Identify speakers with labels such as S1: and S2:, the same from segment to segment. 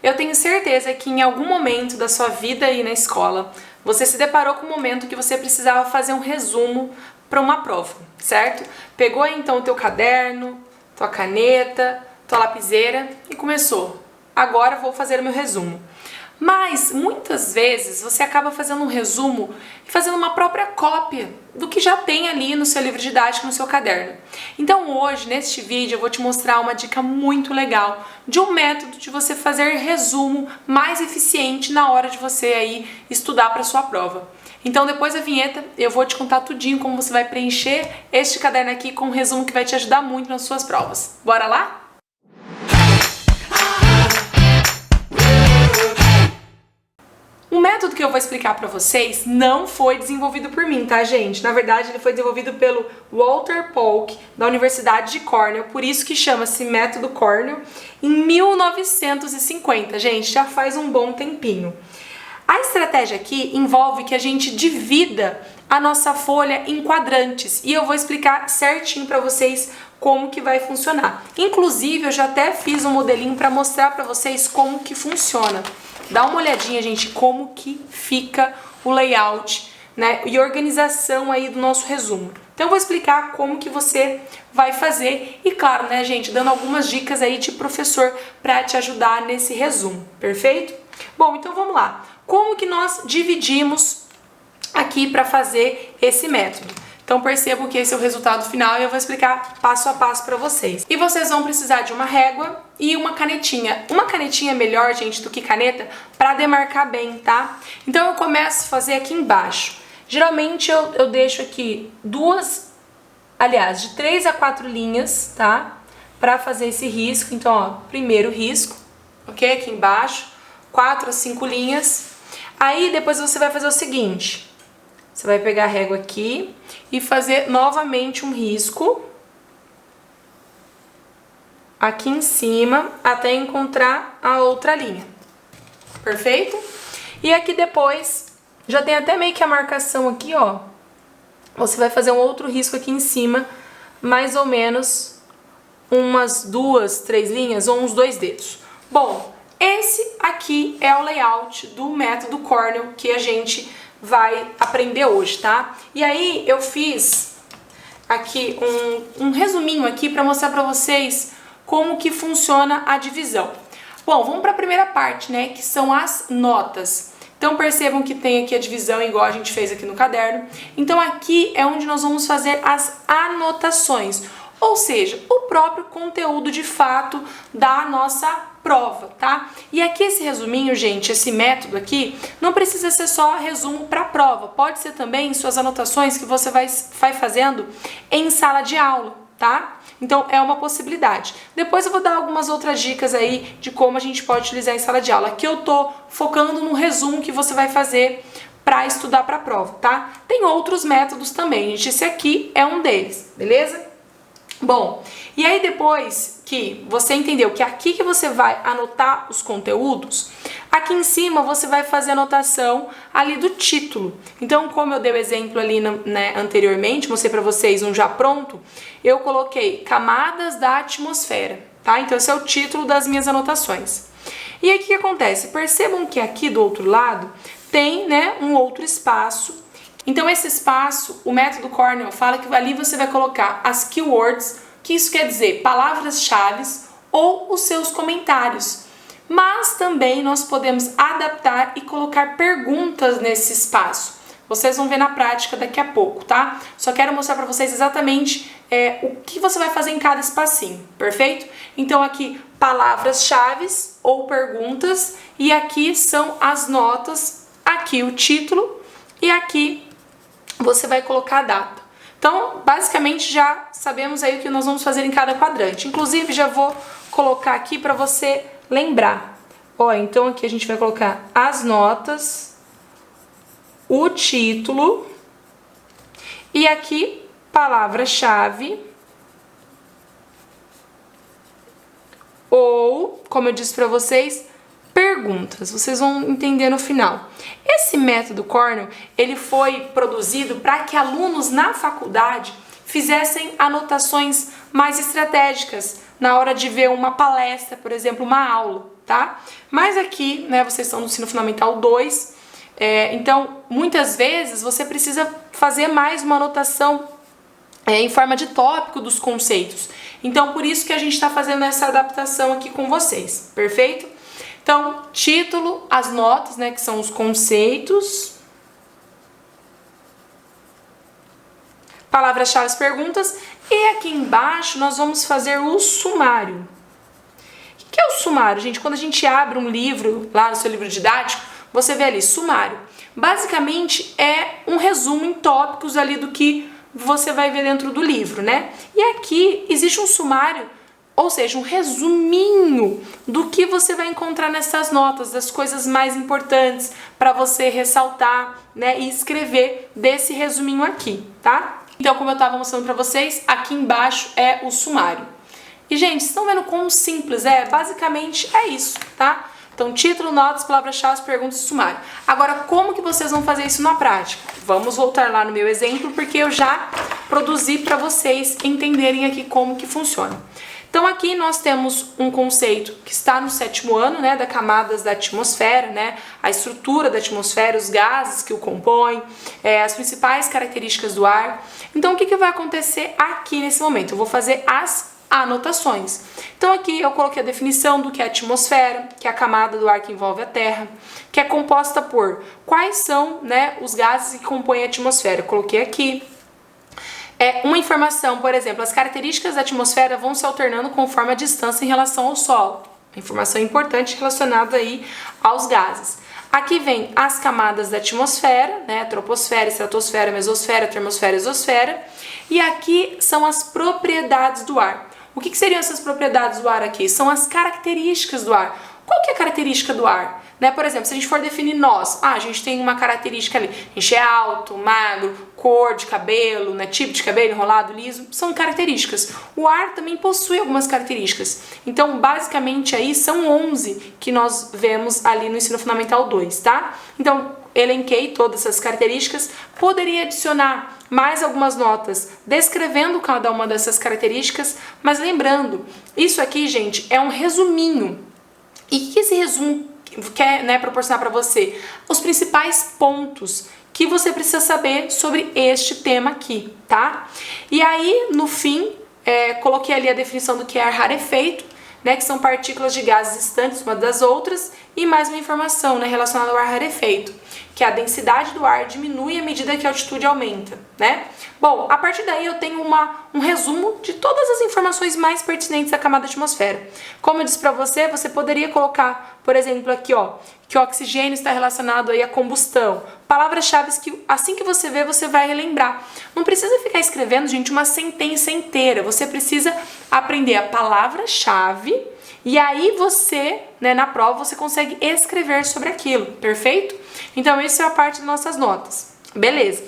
S1: Eu tenho certeza que em algum momento da sua vida aí na escola, você se deparou com um momento que você precisava fazer um resumo para uma prova, certo? Pegou então o teu caderno, tua caneta, tua lapiseira e começou. Agora vou fazer o meu resumo. Mas muitas vezes você acaba fazendo um resumo e fazendo uma própria cópia do que já tem ali no seu livro didático, no seu caderno. Então hoje, neste vídeo, eu vou te mostrar uma dica muito legal de um método de você fazer resumo mais eficiente na hora de você aí estudar para sua prova. Então depois da vinheta eu vou te contar tudinho como você vai preencher este caderno aqui com um resumo que vai te ajudar muito nas suas provas. Bora lá? O método que eu vou explicar para vocês não foi desenvolvido por mim, tá, gente? Na verdade, ele foi desenvolvido pelo Walter Polk, da Universidade de Cornell, por isso que chama-se Método Cornell, em 1950, gente, já faz um bom tempinho. A estratégia aqui envolve que a gente divida a nossa folha em quadrantes e eu vou explicar certinho para vocês como que vai funcionar. Inclusive, eu já até fiz um modelinho para mostrar para vocês como que funciona. Dá uma olhadinha, gente, como que fica o layout, né, e organização aí do nosso resumo. Então eu vou explicar como que você vai fazer e claro, né, gente, dando algumas dicas aí de professor para te ajudar nesse resumo, perfeito? Bom, então vamos lá. Como que nós dividimos aqui para fazer esse método? Então percebam que esse é o resultado final e eu vou explicar passo a passo para vocês. E vocês vão precisar de uma régua e uma canetinha. Uma canetinha é melhor, gente, do que caneta para demarcar bem, tá? Então eu começo a fazer aqui embaixo. Geralmente eu deixo aqui de 3 a 4 linhas, tá? Para fazer esse risco. Então, ó, primeiro risco, ok? Aqui embaixo, 4 a 5 linhas. Aí depois você vai fazer o seguinte. Você vai pegar a régua aqui e fazer novamente um risco aqui em cima até encontrar a outra linha. Perfeito? E aqui depois, já tem até meio que a marcação aqui, ó. Você vai fazer um outro risco aqui em cima, mais ou menos umas 2, 3 linhas ou uns 2 dedos. Bom, esse aqui é o layout do método Cornell que a gente vai aprender hoje, tá? E aí eu fiz aqui um resuminho aqui para mostrar para vocês como que funciona a divisão. Bom, vamos para a primeira parte, né, que são as notas. Então percebam que tem aqui a divisão igual a gente fez aqui no caderno. Então aqui é onde nós vamos fazer as anotações, ou seja, o próprio conteúdo de fato da nossa prova, tá? E aqui esse resuminho, gente, esse método aqui, não precisa ser só resumo para a prova, pode ser também suas anotações que você vai fazendo em sala de aula, tá? Então é uma possibilidade. Depois eu vou dar algumas outras dicas aí de como a gente pode utilizar em sala de aula. Aqui eu tô focando no resumo que você vai fazer para estudar para a prova, tá? Tem outros métodos também, gente, esse aqui é um deles, beleza? Bom, e aí depois que você entendeu que aqui que você vai anotar os conteúdos, aqui em cima você vai fazer a anotação ali do título. Então, como eu dei o exemplo ali anteriormente, mostrei para vocês um já pronto, eu coloquei camadas da atmosfera, tá? Então esse é o título das minhas anotações. E aí o que acontece? Percebam que aqui do outro lado tem, né, um outro espaço. Então esse espaço, o método Cornell fala que ali você vai colocar as keywords, que isso quer dizer palavras-chave ou os seus comentários. Mas também nós podemos adaptar e colocar perguntas nesse espaço. Vocês vão ver na prática daqui a pouco, tá? Só quero mostrar para vocês exatamente o que você vai fazer em cada espacinho, perfeito? Então aqui palavras-chave ou perguntas e aqui são as notas, aqui o título e aqui você vai colocar a data. Então, basicamente, já sabemos aí o que nós vamos fazer em cada quadrante. Inclusive, já vou colocar aqui para você lembrar. Ó, então aqui a gente vai colocar as notas, o título e aqui palavra-chave ou, como eu disse para vocês, perguntas. Vocês vão entender no final. Esse método Cornell, ele foi produzido para que alunos na faculdade fizessem anotações mais estratégicas na hora de ver uma palestra, por exemplo, uma aula. tá? Mas aqui, né, vocês estão no ensino fundamental 2, então muitas vezes você precisa fazer mais uma anotação em forma de tópico dos conceitos. Então por isso que a gente está fazendo essa adaptação aqui com vocês, perfeito? Então, título, as notas, né, que são os conceitos, palavras-chave, perguntas, e aqui embaixo nós vamos fazer o sumário. O que é o sumário, gente? Quando a gente abre um livro, lá no seu livro didático, você vê ali, sumário. Basicamente é um resumo em tópicos ali do que você vai ver dentro do livro, né? E aqui existe um sumário, ou seja, um resuminho do que você vai encontrar nessas notas, das coisas mais importantes para você ressaltar, né, e escrever desse resuminho aqui, tá? Então, como eu estava mostrando para vocês, aqui embaixo é o sumário. E, gente, vocês estão vendo como simples é? Basicamente é isso, tá? Então, título, notas, palavras-chave, perguntas e sumário. Agora, como que vocês vão fazer isso na prática? Vamos voltar lá no meu exemplo, porque eu já produzi para vocês entenderem aqui como que funciona. Então, aqui nós temos um conceito que está no 7º ano, né, das camadas da atmosfera, né, a estrutura da atmosfera, os gases que o compõem, as principais características do ar. Então, o que vai acontecer aqui nesse momento? Eu vou fazer as anotações. Então, aqui eu coloquei a definição do que é a atmosfera, que é a camada do ar que envolve a Terra, que é composta por quais são, né, os gases que compõem a atmosfera. Eu coloquei aqui. Uma informação, por exemplo, as características da atmosfera vão se alternando conforme a distância em relação ao solo. Informação importante relacionada aí aos gases. Aqui vem as camadas da atmosfera, né, troposfera, estratosfera, mesosfera, termosfera, exosfera. E aqui são as propriedades do ar. O que seriam essas propriedades do ar aqui? São as características do ar. Qual que é a característica do ar? Né? Por exemplo, se a gente for definir nós, a gente tem uma característica ali, a gente é alto, magro, cor de cabelo, né? Tipo de cabelo, enrolado, liso, são características. O ar também possui algumas características. Então, basicamente, aí são 11 que nós vemos ali no ensino fundamental 2, tá? Então, elenquei todas essas características, poderia adicionar mais algumas notas descrevendo cada uma dessas características, mas lembrando, isso aqui, gente, é um resuminho. E o que esse resumo quer, né, proporcionar para você? Os principais pontos que você precisa saber sobre este tema aqui, tá? E aí, no fim, coloquei ali a definição do que é ar rarefeito, né, que são partículas de gases distantes umas das outras, e mais uma informação, né, relacionada ao ar rarefeito, que a densidade do ar diminui à medida que a altitude aumenta, né? Bom, a partir daí eu tenho um resumo de todas as informações mais pertinentes da camada da atmosfera. Como eu disse para você, você poderia colocar, por exemplo, aqui, ó, que o oxigênio está relacionado aí à combustão. Palavras-chave que assim que você vê, você vai relembrar. Não precisa ficar escrevendo, gente, uma sentença inteira. Você precisa aprender a palavra-chave e aí você, né, na prova, você consegue escrever sobre aquilo, perfeito? Então, essa é a parte das nossas notas. Beleza.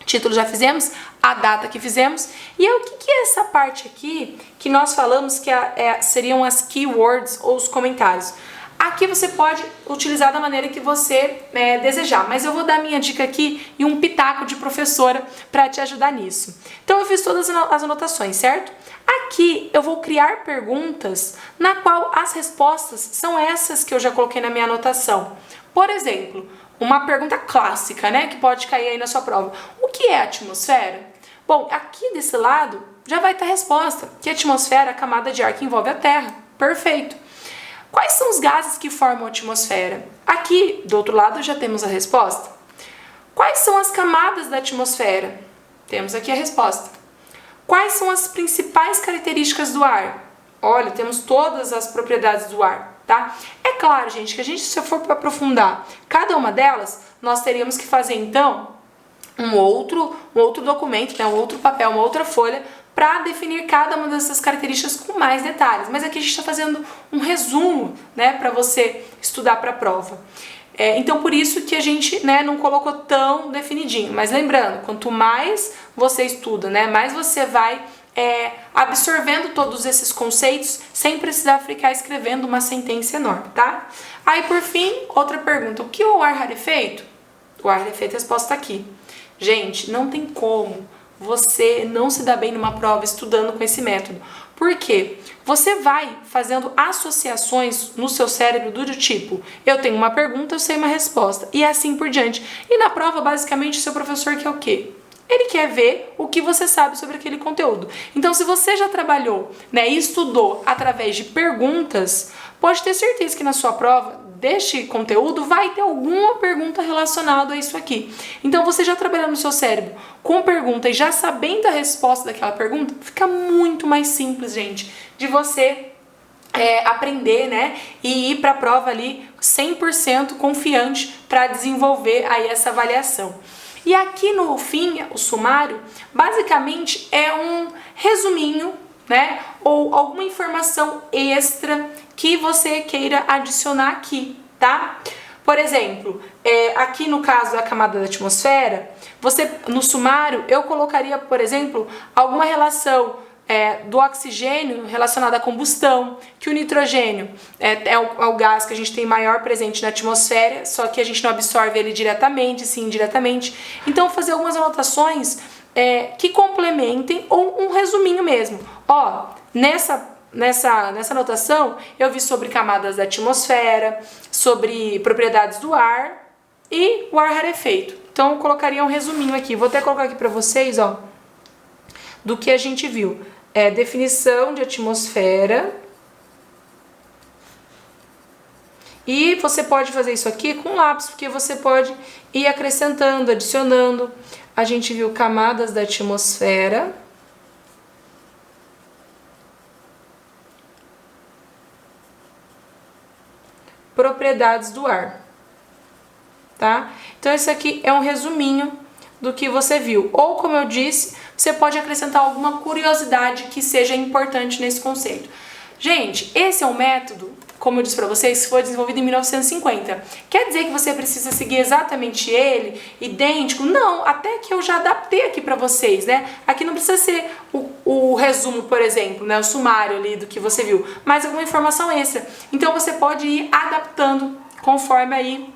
S1: Título já fizemos, a data que fizemos. E aí, o que é essa parte aqui que nós falamos que seriam as keywords ou os comentários? Aqui você pode utilizar da maneira que você desejar, mas eu vou dar minha dica aqui e um pitaco de professora para te ajudar nisso. Então eu fiz todas as anotações, certo? Aqui eu vou criar perguntas na qual as respostas são essas que eu já coloquei na minha anotação. Por exemplo, uma pergunta clássica, né, que pode cair aí na sua prova. O que é a atmosfera? Bom, aqui desse lado já vai estar a resposta, que a atmosfera é a camada de ar que envolve a Terra. Perfeito. Quais são os gases que formam a atmosfera? Aqui, do outro lado, já temos a resposta. Quais são as camadas da atmosfera? Temos aqui a resposta. Quais são as principais características do ar? Olha, temos todas as propriedades do ar, tá? É claro, gente, que a gente, se for para aprofundar cada uma delas, nós teríamos que fazer, então, um outro documento, né, um outro papel, uma outra folha, para definir cada uma dessas características com mais detalhes. Mas aqui a gente está fazendo um resumo, né, para você estudar para a prova. Então, por isso que a gente, né, não colocou tão definidinho. Mas lembrando, quanto mais você estuda, né, mais você vai absorvendo todos esses conceitos sem precisar ficar escrevendo uma sentença enorme, tá? Aí, por fim, outra pergunta. O que é o ar rarefeito? O ar rarefeito, a resposta aqui. Gente, não tem como você não se dá bem numa prova estudando com esse método. Por quê? Você vai fazendo associações no seu cérebro do tipo, eu tenho uma pergunta, eu sei uma resposta, e assim por diante. E na prova, basicamente, o seu professor quer o quê? Ele quer ver o que você sabe sobre aquele conteúdo. Então, se você já trabalhou, né, e estudou através de perguntas, pode ter certeza que na sua prova deste conteúdo vai ter alguma pergunta relacionada a isso aqui. Então, você já trabalhando no seu cérebro com pergunta e já sabendo a resposta daquela pergunta, fica muito mais simples, gente, de você aprender, né, e ir para a prova ali 100% confiante para desenvolver aí essa avaliação. E aqui no fim, o sumário, basicamente é um resuminho, né, ou alguma informação extra que você queira adicionar aqui, tá? Por exemplo, aqui no caso da camada da atmosfera, no sumário, eu colocaria, por exemplo, alguma relação do oxigênio relacionado à combustão, que o nitrogênio é o gás que a gente tem maior presente na atmosfera, só que a gente não absorve ele diretamente, sim indiretamente. Então, fazer algumas anotações que complementem ou um resuminho mesmo. Ó, nessa anotação, eu vi sobre camadas da atmosfera, sobre propriedades do ar e o ar rarefeito. Então, eu colocaria um resuminho aqui. Vou até colocar aqui para vocês, ó, do que a gente viu. Definição de atmosfera. E você pode fazer isso aqui com lápis, porque você pode ir acrescentando, adicionando. A gente viu camadas da atmosfera. Propriedades do ar. Tá? Então, esse aqui é um resuminho do que você viu. Ou, como eu disse, você pode acrescentar alguma curiosidade que seja importante nesse conceito. Gente, esse é um método, como eu disse para vocês, que foi desenvolvido em 1950. Quer dizer que você precisa seguir exatamente ele, idêntico? Não, até que eu já adaptei aqui para vocês, né? Aqui não precisa ser o resumo, por exemplo, né? O sumário ali do que você viu, mas alguma informação extra. Então você pode ir adaptando conforme aí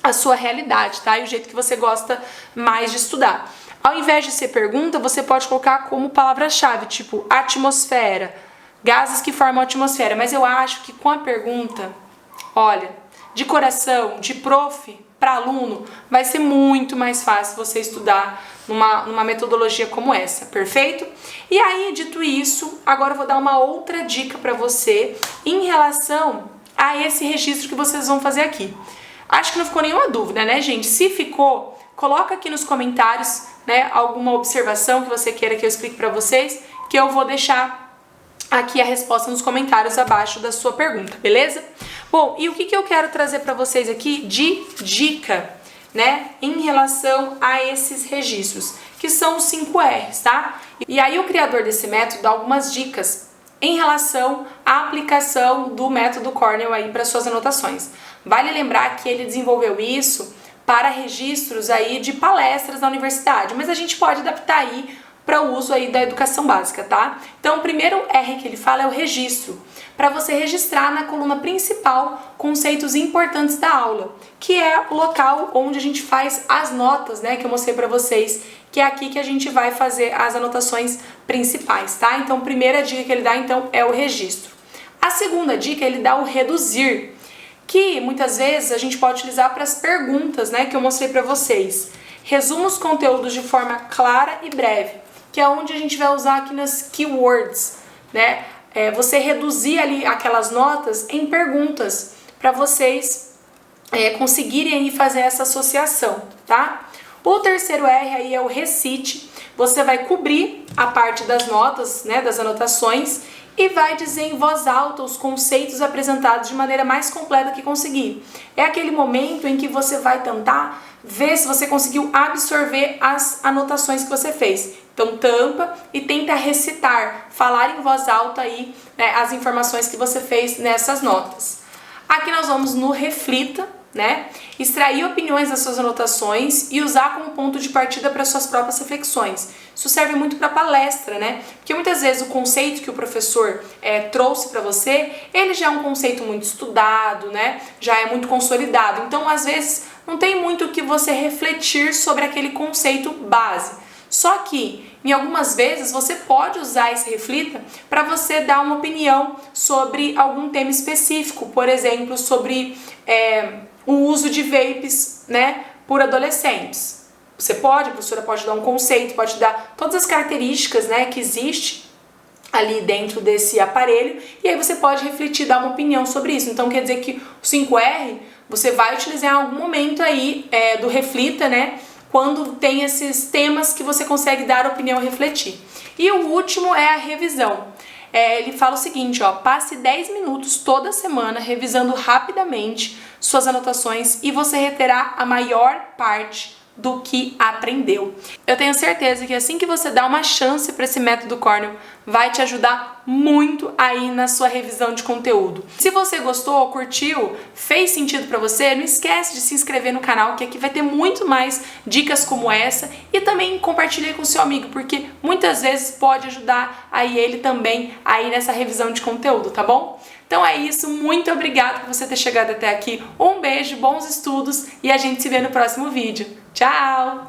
S1: a sua realidade, tá? E o jeito que você gosta mais de estudar. Ao invés de ser pergunta, você pode colocar como palavra-chave, tipo atmosfera, gases que formam a atmosfera. Mas eu acho que com a pergunta, olha, de coração, de prof para aluno, vai ser muito mais fácil você estudar numa metodologia como essa, perfeito? E aí, dito isso, agora eu vou dar uma outra dica para você em relação a esse registro que vocês vão fazer aqui. Acho que não ficou nenhuma dúvida, né, gente? Se ficou, coloca aqui nos comentários, né, alguma observação que você queira que eu explique para vocês, que eu vou deixar aqui a resposta nos comentários abaixo da sua pergunta, beleza? Bom, e o que eu quero trazer para vocês aqui de dica, né, em relação a esses registros, que são os 5 R's, tá? E aí o criador desse método dá algumas dicas em relação à aplicação do método Cornell aí para suas anotações. Vale lembrar que ele desenvolveu isso para registros aí de palestras na universidade, mas a gente pode adaptar aí para o uso aí da educação básica, tá? Então, o primeiro R que ele fala é o registro, para você registrar na coluna principal conceitos importantes da aula, que é o local onde a gente faz as notas, né, que eu mostrei para vocês, que é aqui que a gente vai fazer as anotações principais, tá? Então, a primeira dica que ele dá, então, é o registro. A segunda dica, ele dá o reduzir, que muitas vezes a gente pode utilizar para as perguntas, né, que eu mostrei para vocês. Resuma os conteúdos de forma clara e breve, que é onde a gente vai usar aqui nas keywords, né? Você reduzir ali aquelas notas em perguntas para vocês conseguirem aí fazer essa associação, tá? O terceiro R aí é o recite. Você vai cobrir a parte das notas, né, das anotações, e vai dizer em voz alta os conceitos apresentados de maneira mais completa que conseguir. É aquele momento em que você vai tentar ver se você conseguiu absorver as anotações que você fez. Então tampa e tenta recitar, falar em voz alta aí, né, as informações que você fez nessas notas. Aqui nós vamos no reflita, né? Extrair opiniões das suas anotações e usar como ponto de partida para suas próprias reflexões. Isso serve muito para palestra, né? Porque muitas vezes o conceito que o professor trouxe para você, ele já é um conceito muito estudado, né? Já é muito consolidado. Então, às vezes, não tem muito o que você refletir sobre aquele conceito base. Só que, em algumas vezes, você pode usar esse Reflita para você dar uma opinião sobre algum tema específico, por exemplo, sobre o uso de vapes, né, por adolescentes. Você pode, a professora pode dar um conceito, pode dar todas as características, né, que existe ali dentro desse aparelho, e aí você pode refletir, dar uma opinião sobre isso. Então quer dizer que o 5R você vai utilizar em algum momento aí do Reflita, né, quando tem esses temas que você consegue dar opinião e refletir. E o último é a revisão. Ele fala o seguinte, ó, passe 10 minutos toda semana revisando rapidamente suas anotações e você reterá a maior parte do que aprendeu. Eu tenho certeza que assim que você dá uma chance para esse método Cornell, vai te ajudar muito aí na sua revisão de conteúdo. Se você gostou, curtiu, fez sentido para você, não esquece de se inscrever no canal, que aqui vai ter muito mais dicas como essa, e também compartilhe com seu amigo, porque muitas vezes pode ajudar aí ele também aí nessa revisão de conteúdo, tá bom? Então é isso, muito obrigada por você ter chegado até aqui, um beijo, bons estudos e a gente se vê no próximo vídeo. Tchau!